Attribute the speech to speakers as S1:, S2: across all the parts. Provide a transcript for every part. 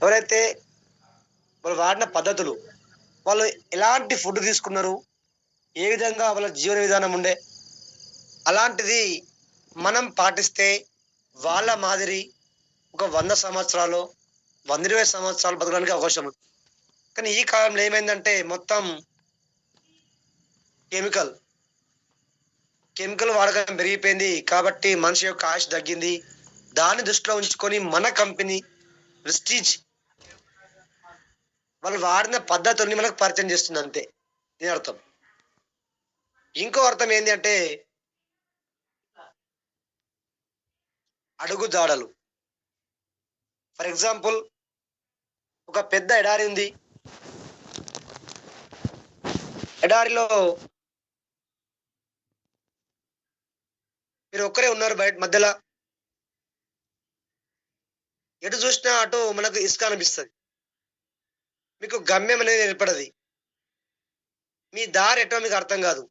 S1: ఎవరైతే వాళ్ళు వాడిన పద్ధతులు, వాళ్ళు ఎలాంటి ఫుడ్ తీసుకున్నారు, ఏ విధంగా వాళ్ళ జీవన విధానం ఉండే, అలాంటిది మనం పాటిస్తే వాళ్ళ మాదిరి ఒక 100 సంవత్సరాలు, 120 సంవత్సరాలు బతకడానికి అవకాశం ఉంది. కానీ ఈ కాలంలో ఏమైందంటే మొత్తం కెమికల్, కెమికల్ వాడకం పెరిగిపోయింది. కాబట్టి మనిషి యొక్క ఆయుష్ తగ్గింది. దాన్ని దృష్టిలో ఉంచుకొని మన కంపెనీ ప్రెస్టీజ్ వాళ్ళు వాడిన పద్ధతుల్ని మనకు పరిచయం చేస్తుంది అంతే. దీని అర్థం. ఇంకో అర్థం ఏంటి అంటే అడుగుజాడలు. ఫర్ ఎగ్జాంపుల్, ఒక పెద్ద ఎడారి ఉంది. ఎడారిలో మీరు ఒక్కరే ఉన్నారు బయట మధ్యలో. ఎటు చూసినా అటు మనకు ఇసుక అనిపిస్తుంది. మీకు గమ్యం అనేది ఏర్పడది. మీ దారి ఎటో మీకు అర్థం కాదు.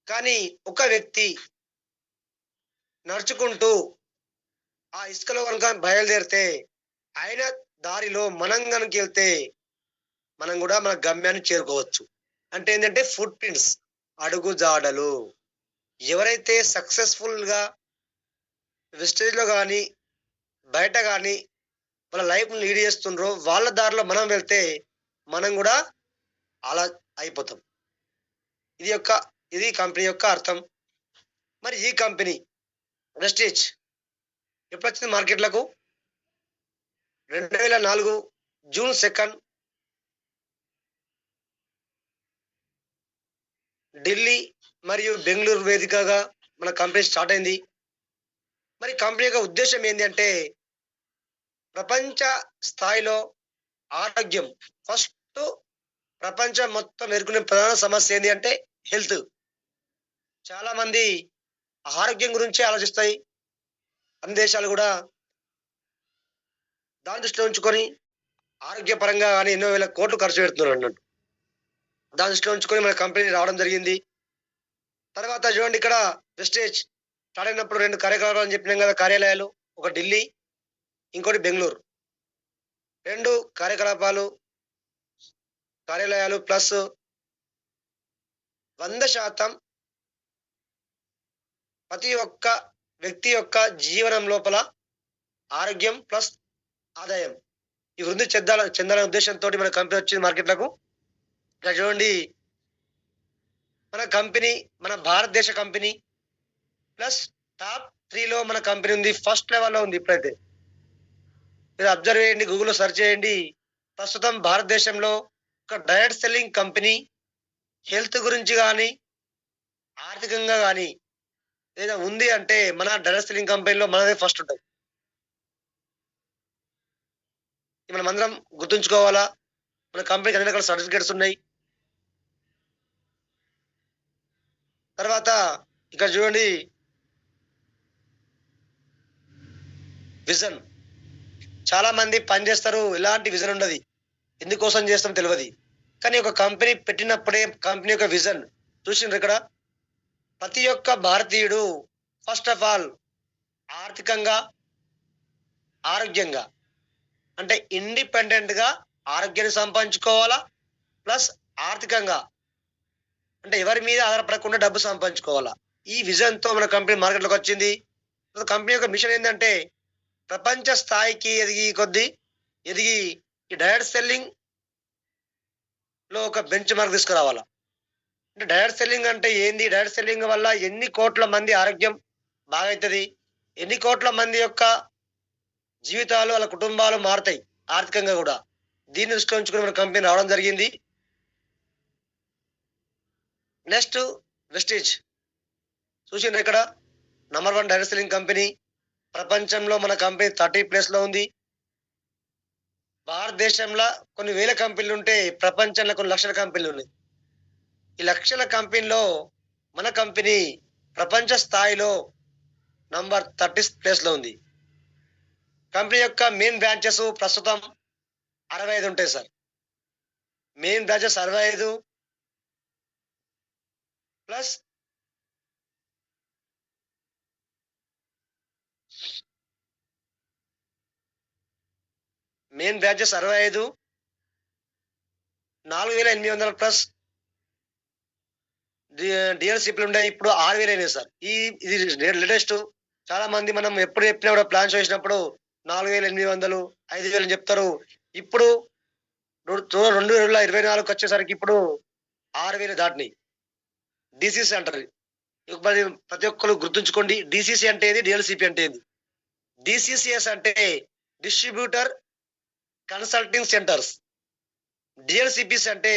S1: కానీ ఒక వ్యక్తి నడుచుకుంటూ ఆ ఇసుకలో కనుక బయలుదేరితే ఆయన దారిలో మనం కనుక వెళ్తే మనం కూడా మన గమ్యాన్ని చేరుకోవచ్చు. అంటే ఏంటంటే ఫుట్ ప్రింట్స్, అడుగు జాడలు. ఎవరైతే సక్సెస్ఫుల్ గా వెస్టేజ్ లో కానీ బయట కానీ వాళ్ళ లైఫ్ లీడ్ చేస్తుండ్రో వాళ్ళ దారిలో మనం వెళ్తే మనం కూడా అలా అయిపోతాం. ఇది కంపెనీ యొక్క అర్థం. మరి ఈ కంపెనీ వెస్టేజ్ ఎప్పుడు వచ్చింది మార్కెట్లకు? 2004 జూన్ 2 ఢిల్లీ మరియు బెంగళూరు వేదికగా మన కంపెనీ స్టార్ట్ అయింది. మరి కంపెనీ యొక్క ఉద్దేశం ఏంటి అంటే ప్రపంచ స్థాయిలో ఆరోగ్యం. ఫస్ట్ ప్రపంచం మొత్తం ఎదుర్కొనే ప్రధాన సమస్య ఏంటి అంటే హెల్త్. చాలా మంది ఆరోగ్యం గురించే ఆలోచిస్తాయి. అన్ని దేశాలు కూడా దాని దృష్టిలో ఉంచుకొని ఆరోగ్యపరంగా కానీ ఎన్నో వేల కోట్లు ఖర్చు పెడుతున్నారు అన్నట్టు. దాని దృష్టిలో ఉంచుకొని మన కంపెనీ రావడం జరిగింది. తర్వాత చూడండి, ఇక్కడ వెస్టేజ్ స్టార్ట్ అయినప్పుడు 2 కార్యకలాపాలు అని చెప్పినాం కదా, కార్యాలయాలు. ఒక ఢిల్లీ, ఇంకోటి బెంగళూరు. 2 కార్యాలయాలు ప్లస్ 100% ప్రతి ఒక్క వ్యక్తి యొక్క జీవనం లోపల ఆరోగ్యం ప్లస్ ఆదాయం ఈ వృద్ధి చెందాలనే ఉద్దేశంతో మన కంపెనీ వచ్చింది మార్కెట్లకు. ఇక్కడ చూడండి, మన కంపెనీ మన భారతదేశ కంపెనీ ప్లస్ టాప్ 3లో మన కంపెనీ ఉంది. ఫస్ట్ లెవెల్లో ఉంది ఇప్పుడైతే. మీరు అబ్జర్వ్ చేయండి, గూగుల్లో సెర్చ్ చేయండి. ప్రస్తుతం భారతదేశంలో ఒక డైరెక్ట్ సెల్లింగ్ కంపెనీ హెల్త్ గురించి కానీ ఆర్థికంగా కానీ ఏదైనా ఉంది అంటే మన డైరెక్ట్ సెల్లింగ్ కంపెనీలో మనదే ఫస్ట్ ఉంటుంది. మనం అందరం గుర్తుంచుకోవాలా. మన కంపెనీకి అన్ని రకాల సర్టిఫికేట్స్ ఉన్నాయి. తర్వాత ఇక్కడ చూడండి, విజన్. చాలా మంది పని చేస్తారు, ఎలాంటి విజన్ ఉండదు. ఎందుకోసం చేస్తాం తెలియదు. కానీ ఒక కంపెనీ పెట్టినప్పుడే కంపెనీ యొక్క విజన్ చూసిండ్రు. ఇక్కడ ప్రతి ఒక్క భారతీయుడు ఫస్ట్ ఆఫ్ ఆల్ ఆర్థికంగా, ఆరోగ్యంగా అంటే ఇండిపెండెంట్ గా ఆరోగ్యాన్ని సంపాదించుకోవాలా, ప్లస్ ఆర్థికంగా అంటే ఎవరి మీద ఆధారపడకుండా డబ్బు సంపాదించుకోవాలా. ఈ విజన్ తో మన కంపెనీ మార్కెట్లోకి వచ్చింది. కంపెనీ యొక్క మిషన్ ఏంటంటే ప్రపంచ స్థాయికి ఎదిగి ఈ డైరెక్ట్ సెల్లింగ్ లో ఒక బెంచ్ మార్క్ తీసుకురావాలా. అంటే డైరెక్ట్ సెల్లింగ్ అంటే ఏంది? డైరెక్ట్ సెల్లింగ్ వల్ల ఎన్ని కోట్ల మంది ఆరోగ్యం బాగవుతుంది, ఎన్ని కోట్ల మంది యొక్క జీవితాలు, వాళ్ళ కుటుంబాలు మారుతాయి ఆర్థికంగా కూడా. దీన్ని దృష్టిలో ఉంచుకుని మన కంపెనీ రావడం జరిగింది. నెక్స్ట్ వెస్టేజ్ చూసిండ్రు. ఇక్కడ నంబర్ 1 డైరెక్ట్ సెల్లింగ్ కంపెనీ. ప్రపంచంలో మన కంపెనీ 30 ప్లేస్ లో ఉంది. భారతదేశంలో కొన్ని వేల కంపెనీలు ఉంటే ప్రపంచంలో కొన్ని లక్షల కంపెనీలు ఉన్నాయి. ఈ లక్షల కంపెనీలో మన కంపెనీ ప్రపంచ స్థాయిలో నంబర్ 30 ప్లేస్ లో ఉంది. కంపెనీ యొక్క మెయిన్ బ్రాంచెస్ ప్రస్తుతం 65 ఉంటాయి sir. Main branches 65 plus main branches 65, 4800 plus డిఎల్సిపిలు ఉన్నాయి. ఇప్పుడు 6000 అయినాయి సార్. ఇది లేటెస్ట్. చాలా మంది మనం ఎప్పుడు చెప్పినా కూడా ప్లాన్ చేసినప్పుడు 4800, 5000 అని చెప్తారు. ఇప్పుడు 2024 వచ్చేసరికి ఇప్పుడు 6000 దాటినాయి. డిసిసి అంటారు. మరి ప్రతి ఒక్కరు గుర్తుంచుకోండి, డిసిసి అంటే ఏది, డిఎల్సిపి అంటే ఏది. డిసిసిఎస్ అంటే డిస్ట్రిబ్యూటర్ కన్సల్టింగ్ సెంటర్స్. డిఎల్సిపిస్ అంటే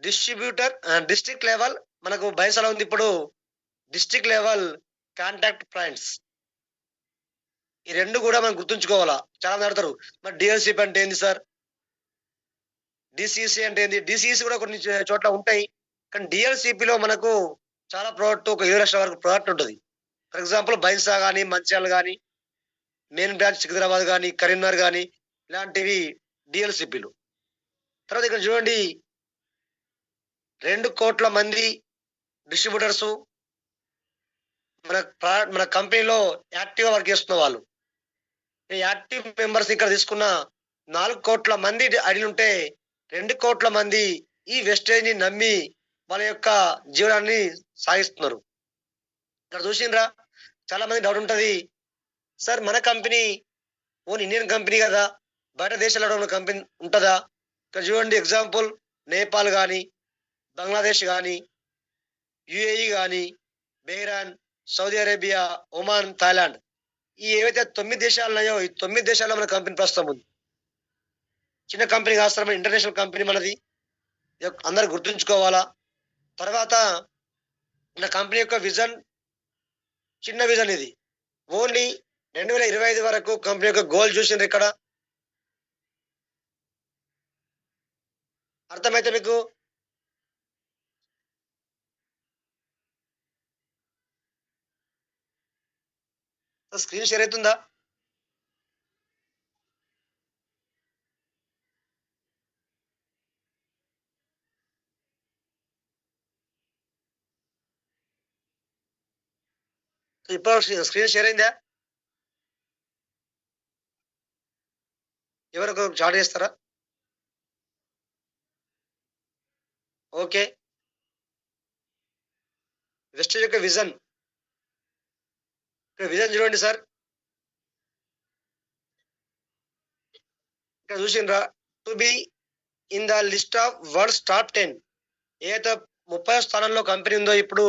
S1: డిస్ట్రిబ్యూటర్ డిస్ట్రిక్ట్ లెవెల్, మనకు బయసలో ఉంది ఇప్పుడు డిస్ట్రిక్ట్ లెవెల్ కాంటాక్ట్ పాయింట్స్. ఈ రెండు కూడా మనం గుర్తుంచుకోవాలా. చాలా మంది అడతారు, మరి డిఎల్సిపి అంటే ఏంది సార్, డిసిసి అంటే ఏంది. డిసిసి కూడా కొన్ని చోట్ల ఉంటాయి, కానీ డిఎల్సిపిలో మనకు చాలా ప్రోడక్ట్, ఒక 7 లక్షల వరకు ప్రోడక్ట్ ఉంటుంది. ఫర్ ఎగ్జాంపుల్ బైన్సా కానీ, మంచిర్యాల కానీ, మెయిన్ బ్రాంచ్ సికింద్రాబాద్ కానీ, కరీంనగర్ కానీ, ఇలాంటివి డిఎల్సిపిలు. తర్వాత ఇక్కడ చూడండి, 2 కోట్ల మంది డిస్ట్రిబ్యూటర్స్ మన కంపెనీలో యాక్టివ్గా వర్క్ చేస్తున్న వాళ్ళు. ఈ యాక్టివ్ మెంబర్స్ ఇక్కడ తీసుకున్న 4 కోట్ల మంది ఐడీలు ఉంటే 2 కోట్ల మంది ఈ వెస్టేజ్ ని నమ్మి వాళ్ళ యొక్క జీవనాన్ని సాగిస్తున్నారు. ఇక్కడ చూసిండ్రా, చాలా మంది డౌట్ ఉంటది, సార్ మన కంపెనీ ఓన్ ఇండియన్ కంపెనీ కదా, బయట దేశాల్లో ఉన్న కంపెనీ ఉంటుందా. ఇక్కడ చూడండి ఎగ్జాంపుల్, నేపాల్ కానీ, బంగ్లాదేశ్ కానీ, యుఏఈ కానీ, బెహ్రాన్, సౌదీ అరేబియా, ఒమాన్, థాయిలాండ్, ఈ ఏవైతే 9 దేశాలు ఉన్నాయో ఈ 9 దేశాల్లో మన కంపెనీ ప్రస్తుతం ఉంది. చిన్న కంపెనీ కాదు, ఇంటర్నేషనల్ కంపెనీ మనది, అందరు గుర్తుంచుకోవాలా. తర్వాత మన కంపెనీ యొక్క విజన్ చిన్న విజన్, ఇది ఓన్లీ 2025 వరకు కంపెనీ యొక్క గోల్ చూసిండ్రు. ఇక్కడ అర్థమైతే మీకు స్క్రీన్ షేర్ అవుతుందా? ఇప్పుడు స్క్రీన్ షేర్ అయిందా? ఎవరికి చాట్ చేస్తారా? ఓకే, వెస్టేజ్ యొక్క విజన్, విజన్ చూడండి సార్. ఇక్కడ చూసిండ్రా, to be in the list of world's top 10. ఏదైతే 30వ స్థానంలో కంపెనీ ఉందో ఇప్పుడు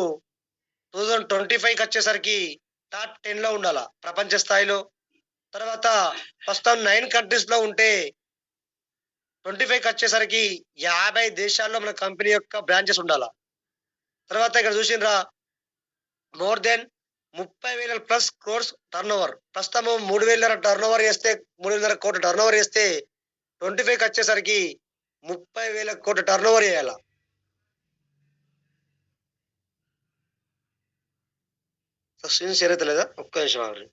S1: 2025కి వచ్చేసరికి టాప్ 10 లో ఉండాలా ప్రపంచ స్థాయిలో. తర్వాత ప్రస్తుతం 9 కంట్రీస్ లో ఉంటే 25కి వచ్చేసరికి 50 దేశాల్లో మన కంపెనీ యొక్క బ్రాంచెస్ ఉండాలా. తర్వాత ఇక్కడ చూసిండ్రా, more than 30,000 plus crores turnover. ప్రస్తుతం 3,000 టర్న్ ఓవర్ చేస్తే, 3,000 కోట్ల టర్న్ ఓవర్ చేస్తే 25కి వచ్చేసరికి 30,000 కోట్ల టర్న్ ఓవర్ చేయాల. స్క్రీన్ షేర్ అయితే లేదా? ఒక్క నిమిషం ఆగండి.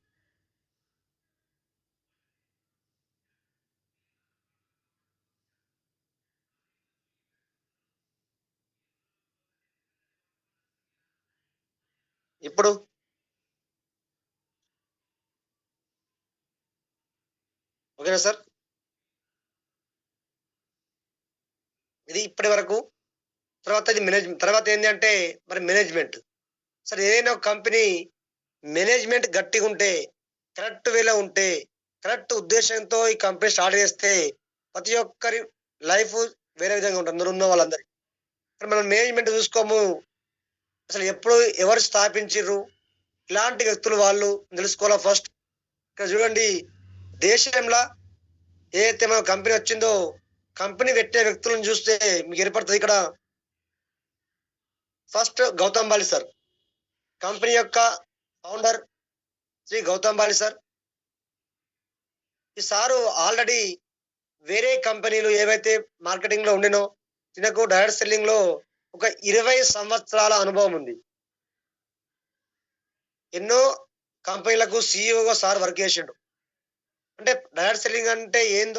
S1: ఇప్పుడు ఓకేనా సార్? ఇది ఇప్పటి వరకు. తర్వాత ఇది మేనేజ్మెంట్. తర్వాత ఏంటి అంటే మరి మేనేజ్మెంట్. సార్ ఏదైనా ఒక కంపెనీ మేనేజ్మెంట్ గట్టిగా ఉంటే, కరెక్ట్ వేలో ఉంటే, కరెక్ట్ ఉద్దేశంతో ఈ కంపెనీ స్టార్ట్ చేస్తే ప్రతి ఒక్కరి లైఫ్ వేరే విధంగా ఉంటుంది, అందరూ ఉన్న వాళ్ళందరి. మనం మేనేజ్మెంట్ చూసుకోము, అసలు ఎప్పుడు ఎవరు స్థాపించిర్రు, ఇలాంటి వ్యక్తులు వాళ్ళు తెలుసుకోవాలా ఫస్ట్. ఇక్కడ చూడండి, దేశంలో ఏదైతే మన కంపెనీ వచ్చిందో కంపెనీ పెట్టే వ్యక్తులను చూస్తే మీకు ఏర్పడుతుంది. ఇక్కడ first Gautam Bali sir, company యొక్క ఫౌండర్ శ్రీ గౌతమ్ బాలి సార్. ఈ సారు ఆల్రెడీ వేరే కంపెనీలు ఏవైతే మార్కెటింగ్ లో ఉండినో తినకు డైరెక్ట్ సెల్లింగ్ లో ఒక 20 సంవత్సరాల అనుభవం ఉంది. ఎన్నో కంపెనీలకు సిఇఓగా సార్ వర్క్ చేసిండు. అంటే డైరెక్ట్ సెల్లింగ్ అంటే ఏందో